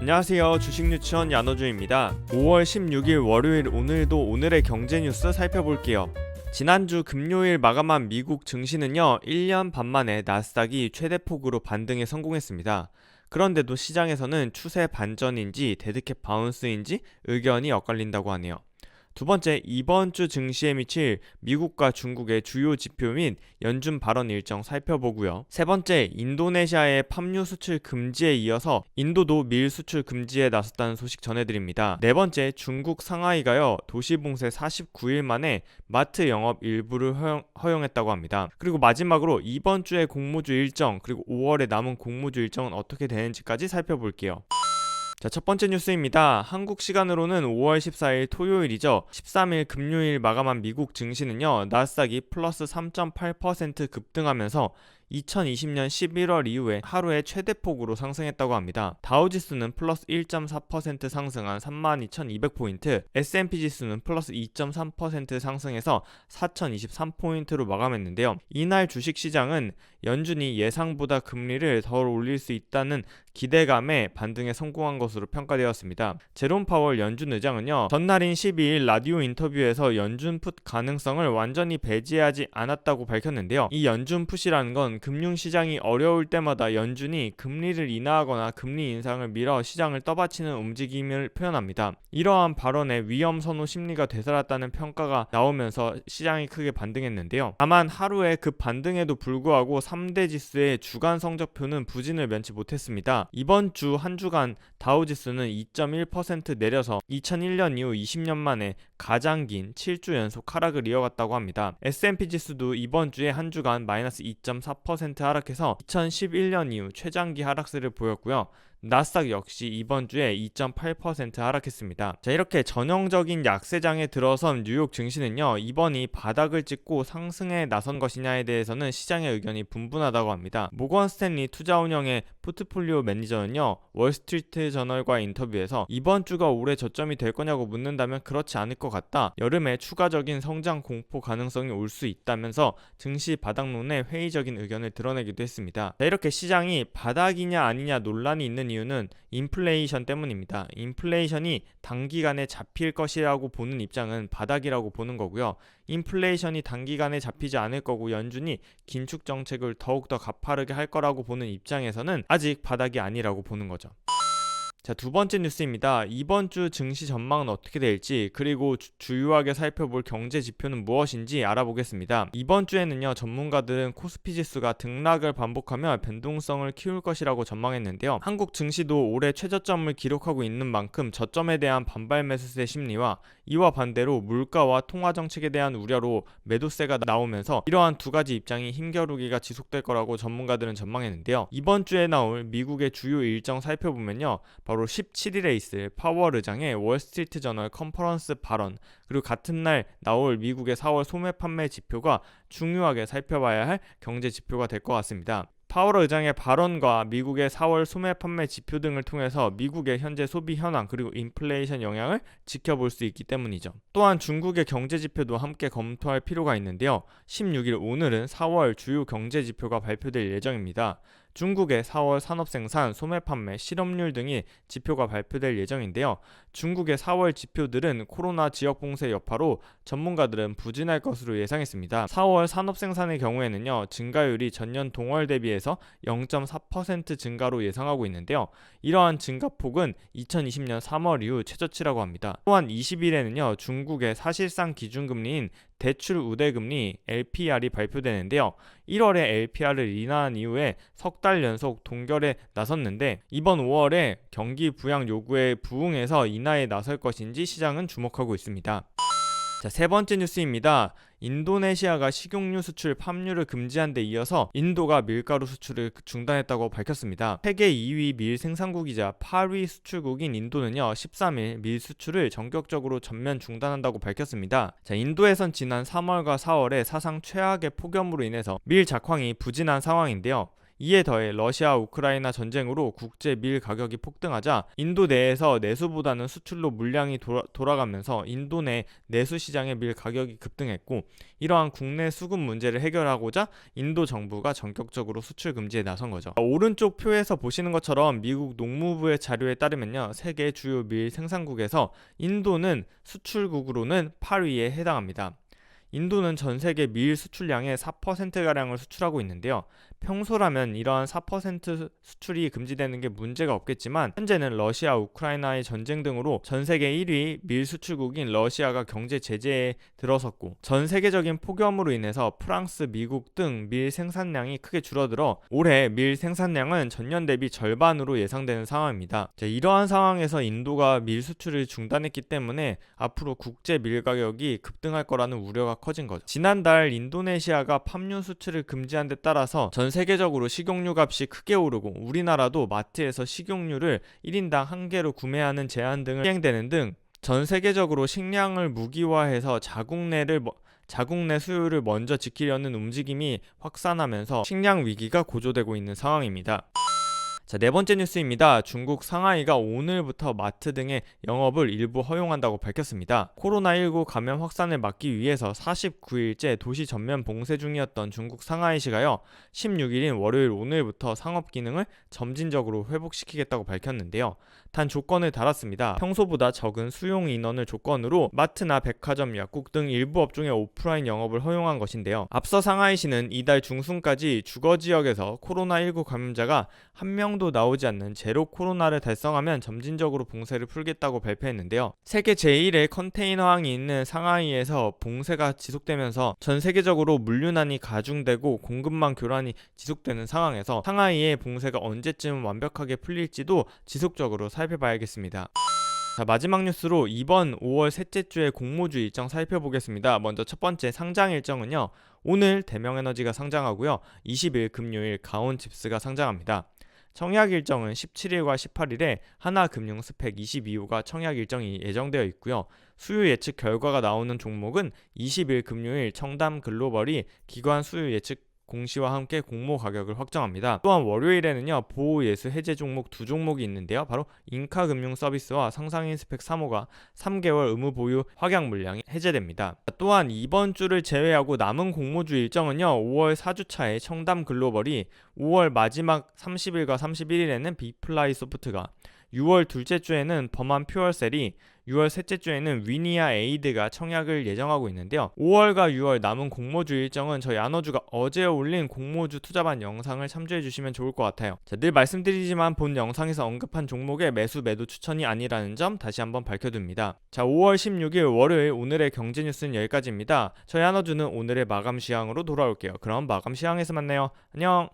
안녕하세요. 주식유치원 야노주입니다. 5월 16일 월요일 오늘도 오늘의 경제 뉴스 살펴볼게요. 지난주 금요일 마감한 미국 증시는요 1년 반 만에 나스닥이 최대폭으로 반등에 성공했습니다. 그런데도 시장에서는 추세 반전인지 데드캣 바운스인지 의견이 엇갈린다고 하네요. 두 번째, 이번 주 증시에 미칠 미국과 중국의 주요 지표 및 연준 발언 일정 살펴보고요. 세 번째, 인도네시아의 팜유 수출 금지에 이어서 인도도 밀 수출 금지에 나섰다는 소식 전해드립니다. 네 번째, 중국 상하이가요 도시 봉쇄 49일 만에 마트 영업 일부를 허용했다고 합니다. 그리고 마지막으로 이번 주의 공모주 일정 그리고 5월에 남은 공모주 일정은 어떻게 되는지까지 살펴볼게요. 자, 첫 번째 뉴스입니다. 한국 시간으로는 5월 14일 토요일이죠. 13일 금요일 마감한 미국 증시는요. 나스닥이 플러스 3.8% 급등하면서 2020년 11월 이후에 하루에 최대폭으로 상승했다고 합니다. 다우지수는 플러스 1.4% 상승한 32,200포인트, S&P 지수는 플러스 2.3% 상승해서 4,023포인트로 마감했는데요. 이날 주식시장은 연준이 예상보다 금리를 더 올릴 수 있다는 기대감에 반등에 성공한 것으로 평가되었습니다. 제롬 파월 연준 의장은요, 전날인 12일 라디오 인터뷰에서 연준 풋 가능성을 완전히 배제하지 않았다고 밝혔는데요. 이 연준 풋이라는 건 금융시장이 어려울 때마다 연준이 금리를 인하하거나 금리 인상을 미뤄 시장을 떠받치는 움직임을 표현합니다. 이러한 발언에 위험 선호 심리가 되살았다는 평가가 나오면서 시장이 크게 반등했는데요. 다만 하루에 그 반등에도 불구하고 3대 지수의 주간 성적표는 부진을 면치 못했습니다. 이번 주 한 주간 다우지수는 2.1% 내려서 2001년 이후 20년 만에 가장 긴 7주 연속 하락을 이어갔다고 합니다. S&P 지수도 이번 주에 한 주간 마이너스 2.4% 하락해서 2011년 이후 최장기 하락세를 보였고요. 나스닥 역시 이번 주에 2.8% 하락했습니다. 자, 이렇게 전형적인 약세장에 들어선 뉴욕 증시는요, 이번이 바닥을 찍고 상승에 나선 것이냐에 대해서는 시장의 의견이 분분하다고 합니다. 모건 스탠리 투자운영의 포트폴리오 매니저는요, 월스트리트 저널과 인터뷰에서 이번 주가 올해 저점이 될 거냐고 묻는다면 그렇지 않을 것 같다. 여름에 추가적인 성장 공포 가능성이 올 수 있다면서 증시 바닥론에 회의적인 의견을 드러내기도 했습니다. 자, 이렇게 시장이 바닥이냐 아니냐 논란이 있는 이유는 인플레이션 때문입니다. 인플레이션이 단기간에 잡힐 것이라고 보는 입장은 바닥이라고 보는 거고요. 인플레이션이 단기간에 잡히지 않을 거고 연준이 긴축 정책을 더욱더 가파르게 할 거라고 보는 입장에서는 아직 바닥이 아니라고 보는 거죠. 자, 두 번째 뉴스입니다. 이번 주 증시 전망은 어떻게 될지 그리고 주요하게 살펴볼 경제 지표는 무엇인지 알아보겠습니다. 이번 주에는요, 전문가들은 코스피 지수가 등락을 반복하며 변동성을 키울 것이라고 전망했는데요. 한국 증시도 올해 최저점을 기록하고 있는 만큼 저점에 대한 반발 매수세 심리와 이와 반대로 물가와 통화 정책에 대한 우려로 매도세가 나오면서 이러한 두 가지 입장이 힘겨루기가 지속될 거라고 전문가들은 전망했는데요. 이번 주에 나올 미국의 주요 일정 살펴보면요, 바로 17일에 있을 파월 의장의 월스트리트 저널 컨퍼런스 발언, 그리고 같은 날 나올 미국의 4월 소매 판매 지표가 중요하게 살펴봐야 할 경제 지표가 될 것 같습니다. 파월 의장의 발언과 미국의 4월 소매 판매 지표 등을 통해서 미국의 현재 소비 현황 그리고 인플레이션 영향을 지켜볼 수 있기 때문이죠. 또한 중국의 경제 지표도 함께 검토할 필요가 있는데요. 16일 오늘은 4월 주요 경제 지표가 발표될 예정입니다. 중국의 4월 산업생산, 소매판매, 실업률 등의 지표가 발표될 예정인데요. 중국의 4월 지표들은 코로나 지역봉쇄 여파로 전문가들은 부진할 것으로 예상했습니다. 4월 산업생산의 경우에는요, 증가율이 전년 동월 대비해서 0.4% 증가로 예상하고 있는데요. 이러한 증가폭은 2020년 3월 이후 최저치라고 합니다. 또한 20일에는요, 중국의 사실상 기준금리인 대출 우대금리 LPR이 발표되는데요. 1월에 LPR을 인하한 이후에 석 달 연속 동결에 나섰는데 이번 5월에 경기 부양 요구에 부응해서 인하에 나설 것인지 시장은 주목하고 있습니다. 자, 세 번째 뉴스입니다. 인도네시아가 식용유 수출 팜유를 금지한 데 이어서 인도가 밀가루 수출을 중단했다고 밝혔습니다. 세계 2위 밀 생산국이자 8위 수출국인 인도는요, 13일 밀 수출을 전격적으로 전면 중단한다고 밝혔습니다. 자, 인도에선 지난 3월과 4월에 사상 최악의 폭염으로 인해서 밀 작황이 부진한 상황인데요. 이에 더해 러시아 우크라이나 전쟁으로 국제 밀 가격이 폭등하자 인도 내에서 내수보다는 수출로 물량이 돌아가면서 인도 내 내수 시장의 밀 가격이 급등했고, 이러한 국내 수급 문제를 해결하고자 인도 정부가 전격적으로 수출 금지에 나선 거죠. 오른쪽 표에서 보시는 것처럼 미국 농무부의 자료에 따르면요, 세계 주요 밀 생산국에서 인도는 수출국으로는 8위에 해당합니다. 인도는 전 세계 밀 수출량의 4%가량을 수출하고 있는데요. 평소라면 이러한 4% 수출이 금지되는 게 문제가 없겠지만, 현재는 러시아, 우크라이나의 전쟁 등으로 전 세계 1위 밀 수출국인 러시아가 경제 제재에 들어섰고, 전 세계적인 폭염으로 인해서 프랑스, 미국 등 밀 생산량이 크게 줄어들어 올해 밀 생산량은 전년 대비 절반으로 예상되는 상황입니다. 이러한 상황에서 인도가 밀 수출을 중단했기 때문에 앞으로 국제 밀 가격이 급등할 거라는 우려가 커진 거죠. 지난달 인도네시아가 팜유 수출을 금지한 데 따라서 전 세계적으로 식용유 값이 크게 오르고, 우리나라도 마트에서 식용유를 1인당 1개로 구매하는 제한 등을 시행되는 등 전 세계적으로 식량을 무기화해서 자국 내 수요를 먼저 지키려는 움직임이 확산하면서 식량 위기가 고조되고 있는 상황입니다. 자, 네 번째 뉴스입니다. 중국 상하이가 오늘부터 마트 등의 영업을 일부 허용한다고 밝혔습니다. 코로나19 감염 확산을 막기 위해서 49일째 도시 전면 봉쇄 중이었던 중국 상하이시가요, 16일인 월요일 오늘부터 상업 기능을 점진적으로 회복시키겠다고 밝혔는데요. 단 조건을 달았습니다. 평소보다 적은 수용 인원을 조건으로 마트나 백화점, 약국 등 일부 업종의 오프라인 영업을 허용한 것인데요. 앞서 상하이시는 이달 중순까지 주거 지역에서 코로나19 감염자가 한 명도 나오지 않는 제로 코로나를 달성하면 점진적으로 봉쇄를 풀겠다고 발표했는데요. 세계 제1의 컨테이너항이 있는 상하이에서 봉쇄가 지속되면서 전 세계적으로 물류난이 가중되고 공급망 교란이 지속되는 상황에서 상하이의 봉쇄가 언제쯤 완벽하게 풀릴지도 지속적으로 살펴봐야겠습니다. 자, 마지막 뉴스로 이번 5월 셋째 주의 공모주 일정 살펴보겠습니다. 먼저 첫 번째 상장 일정은요, 오늘 대명에너지가 상장하고요, 20일 금요일 가온칩스가 상장합니다. 청약 일정은 17일과 18일에 하나금융스펙 22호가 청약 일정이 예정되어 있고요. 수요 예측 결과가 나오는 종목은 20일 금요일 청담글로벌이 기관 수요 예측 공시와 함께 공모 가격을 확정합니다. 또한 월요일에는요, 보호예수 해제 종목 두 종목이 있는데요. 바로 인카금융서비스와 상상인스펙 3호가 3개월 의무 보유 확약 물량이 해제됩니다. 또한 이번 주를 제외하고 남은 공모주 일정은요, 5월 4주차에 청담글로벌이, 5월 마지막 30일과 31일에는 비플라이 소프트가, 6월 둘째 주에는 범한 퓨얼셀이, 6월 셋째 주에는 위니아 에이드가 청약을 예정하고 있는데요. 5월과 6월 남은 공모주 일정은 저희 아너주가 어제 올린 공모주 투자반 영상을 참조해 주시면 좋을 것 같아요. 자, 늘 말씀드리지만 본 영상에서 언급한 종목의 매수 매도 추천이 아니라는 점 다시 한번 밝혀둡니다. 자, 5월 16일 월요일 오늘의 경제 뉴스는 여기까지입니다. 저희 아너주는 오늘의 마감 시황으로 돌아올게요. 그럼 마감 시황에서 만나요. 안녕.